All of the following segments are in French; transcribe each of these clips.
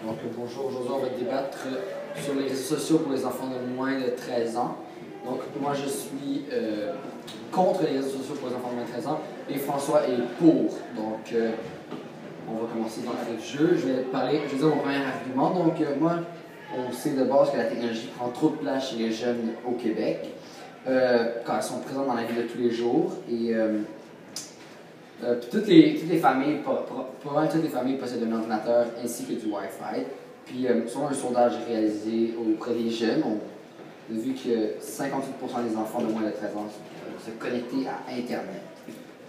Donc bonjour, aujourd'hui on va débattre sur les réseaux sociaux pour les enfants de moins de 13 ans. Donc moi je suis contre les réseaux sociaux pour les enfants de moins de 13 ans et François est pour. Donc on va commencer dans le jeu. Je vais dire mon premier argument. Donc moi, on sait de base que la technologie prend trop de place chez les jeunes au Québec quand elles sont présentes dans la vie de tous les jours. Et toutes les familles, probablement toutes les familles possèdent un ordinateur ainsi que du Wi-Fi. Puis, selon un sondage réalisé auprès des jeunes, on a vu que 58% des enfants de moins de 13 ans se connecter à Internet.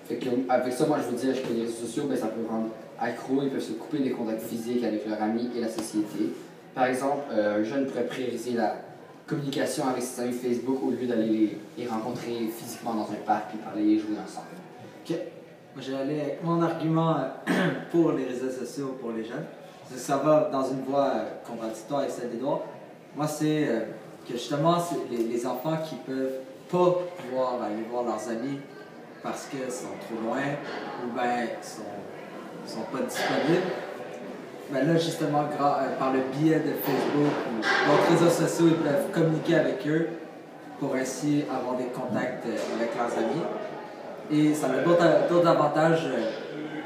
Fait que, avec ça, moi, je veux dire que les réseaux sociaux, ben, ça peut rendre accro, ils peuvent se couper des contacts physiques avec leurs amis et la société. Par exemple, un jeune pourrait prioriser la communication avec ses amis Facebook au lieu d'aller les rencontrer physiquement dans un parc et parler et jouer ensemble. Ok. Moi, j'ai allé avec mon argument pour les réseaux sociaux pour les jeunes. Ça va dans une voie contradictoire avec celle d'Edouard. Moi, c'est que justement, c'est les enfants qui peuvent pas pouvoir aller voir leurs amis parce qu'ils sont trop loin ou bien sont pas disponibles. Ben là, justement, par le biais de Facebook ou d'autres réseaux sociaux, ils peuvent communiquer avec eux pour ainsi avoir des contacts avec leurs amis. Et ça a d'autres avantages,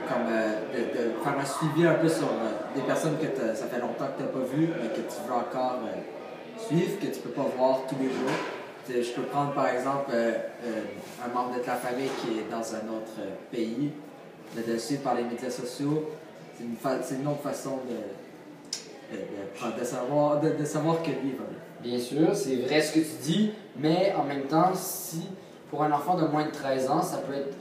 comme de faire un suivi un peu sur des personnes que ça fait longtemps que tu n'as pas vues, mais que tu veux encore suivre, que tu ne peux pas voir tous les jours. Je peux prendre par exemple un membre de ta famille qui est dans un autre pays, de le suivre par les médias sociaux. C'est une autre façon de savoir que lui va bien. Bien sûr, c'est vrai ce que tu dis, mais en même temps, si pour un enfant de moins de 13 ans, ça peut être.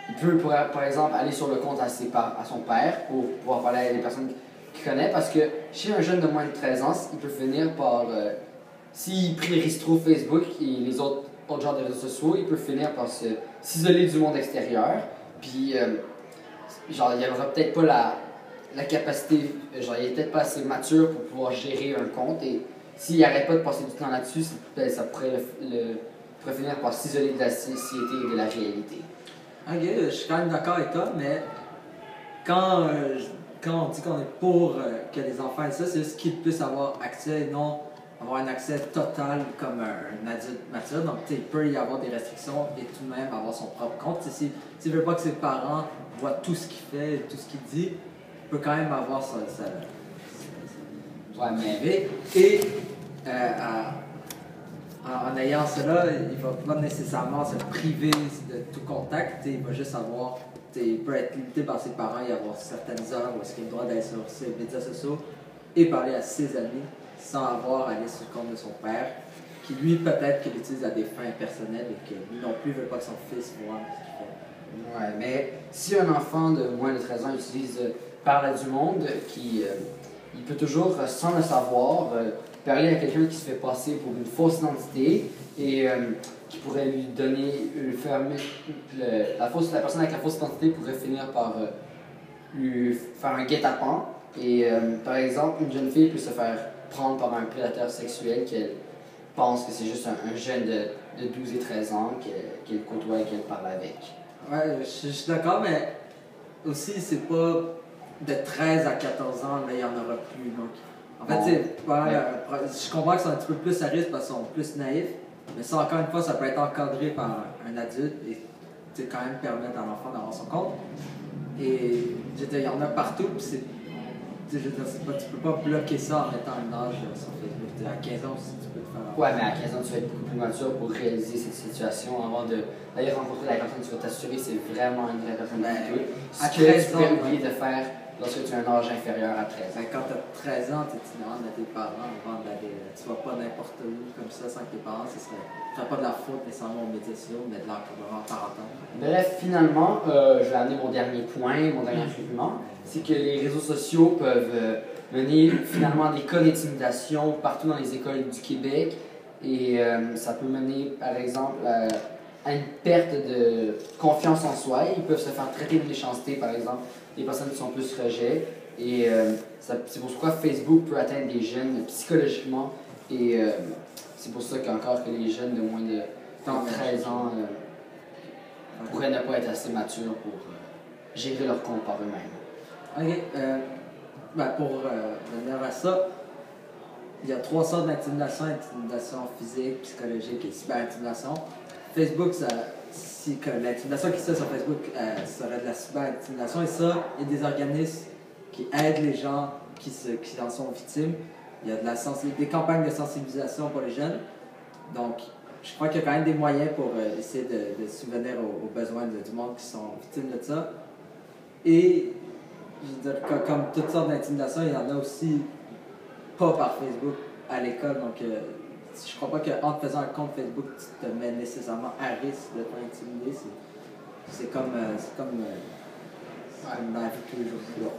Il peut, par exemple, aller sur le compte à son père pour pouvoir parler à des personnes qu'il connaît, parce que chez un jeune de moins de 13 ans, il peut finir par. S'il priorise trop Facebook et les autres genres de réseaux sociaux, il peut finir par s'isoler du monde extérieur. Puis, genre, il n'y aura peut-être pas la capacité, genre, il n'est peut-être pas assez mature pour pouvoir gérer un compte. Et s'il n'arrête pas de passer du temps là-dessus, ça pourrait finir par s'isoler de la société et de la réalité. Ok, je suis quand même d'accord avec toi, mais quand on dit qu'on est pour que les enfants aient ça, c'est juste qu'ils puissent avoir accès et non avoir un accès total comme un adulte mature. Donc, il peut y avoir des restrictions et tout de même avoir son propre compte. S'il ne veut pas que ses parents voient tout ce qu'il fait, tout ce qu'il dit, il peut quand même avoir sa privé. Et en ayant cela, il ne va pas nécessairement se priver de tout contact. Il va juste avoir, il peut être limité par ses parents et avoir certaines heures où est-ce qu'il a le droit d'aller sur ses médias sociaux et parler à ses amis sans avoir à aller sur le compte de son père, qui lui peut-être qu'il l'utilise à des fins personnelles et que lui non plus ne veut pas que son fils voit ce qu'il fait. Ouais, mais si un enfant de moins de 13 ans parle à du monde, il peut toujours, sans le savoir, parler à quelqu'un qui se fait passer pour une fausse identité et qui pourrait lui donner, la personne avec la fausse identité pourrait finir par lui faire un guet-apens. Et par exemple, une jeune fille peut se faire prendre par un prédateur sexuel qu'elle pense que c'est juste un jeune de 12 et 13 ans qu'elle côtoie et qu'elle parle avec. Ouais, je suis d'accord, mais aussi, c'est pas de 13 à 14 ans, là, il n'y en aura plus. Donc, en fait, je comprends que c'est un petit peu plus à risque parce qu'ils sont plus naïfs, mais ça, encore une fois, ça peut être encadré par un adulte et quand même permettre à l'enfant d'avoir son compte. Et il y en a partout, puis tu peux pas bloquer ça en mettant un âge sur Facebook. À 15 ans aussi, tu peux le faire. Ouais, mais à 15 ans, tu vas être beaucoup plus mature pour réaliser cette situation avant d'aller rencontrer la personne. Tu vas t'assurer que c'est vraiment une vraie personne pour toi. Ce que tu pourrais oublier de faire lorsque tu as un âge inférieur à 13 ans. Quand tu as 13 ans, tu demandes à tes parents avant d'aller. Tu vas pas n'importe où comme ça sans que tes parents, ce serait pas de la faute nécessairement aux médias sociaux, mais de l'encadrement parental. Bref, finalement, je vais amener mon dernier point, mon dernier argument. C'est que les réseaux sociaux peuvent mener finalement à des cas d'intimidation partout dans les écoles du Québec. Et ça peut mener, par exemple, à une perte de confiance en soi. Ils peuvent se faire traiter de méchanceté, par exemple, des personnes qui sont plus rejet. Et c'est pourquoi Facebook peut atteindre des jeunes psychologiquement. Et c'est pour ça qu'encore que les jeunes de moins de 13 ans pourraient ne pas être assez matures pour gérer leur compte par eux-mêmes. Ok. pour venir à ça, il y a 3 sortes d'intimidation: intimidation physique, psychologique et cyber-intimidation. Facebook, que l'intimidation qui se fait sur Facebook serait de la cyber-intimidation, et ça, il y a des organismes qui aident les gens qui en sont victimes. Il y a des campagnes de sensibilisation pour les jeunes. Donc, je crois qu'il y a quand même des moyens pour essayer de subvenir aux besoins du monde qui sont victimes de ça. Et, je veux dire, comme toutes sortes d'intimidation, il y en a aussi pas par Facebook à l'école. Donc, je crois pas qu'en te faisant un compte Facebook, tu te mets nécessairement à risque de t'intimider. C'est comme dans la vie de tous les jours.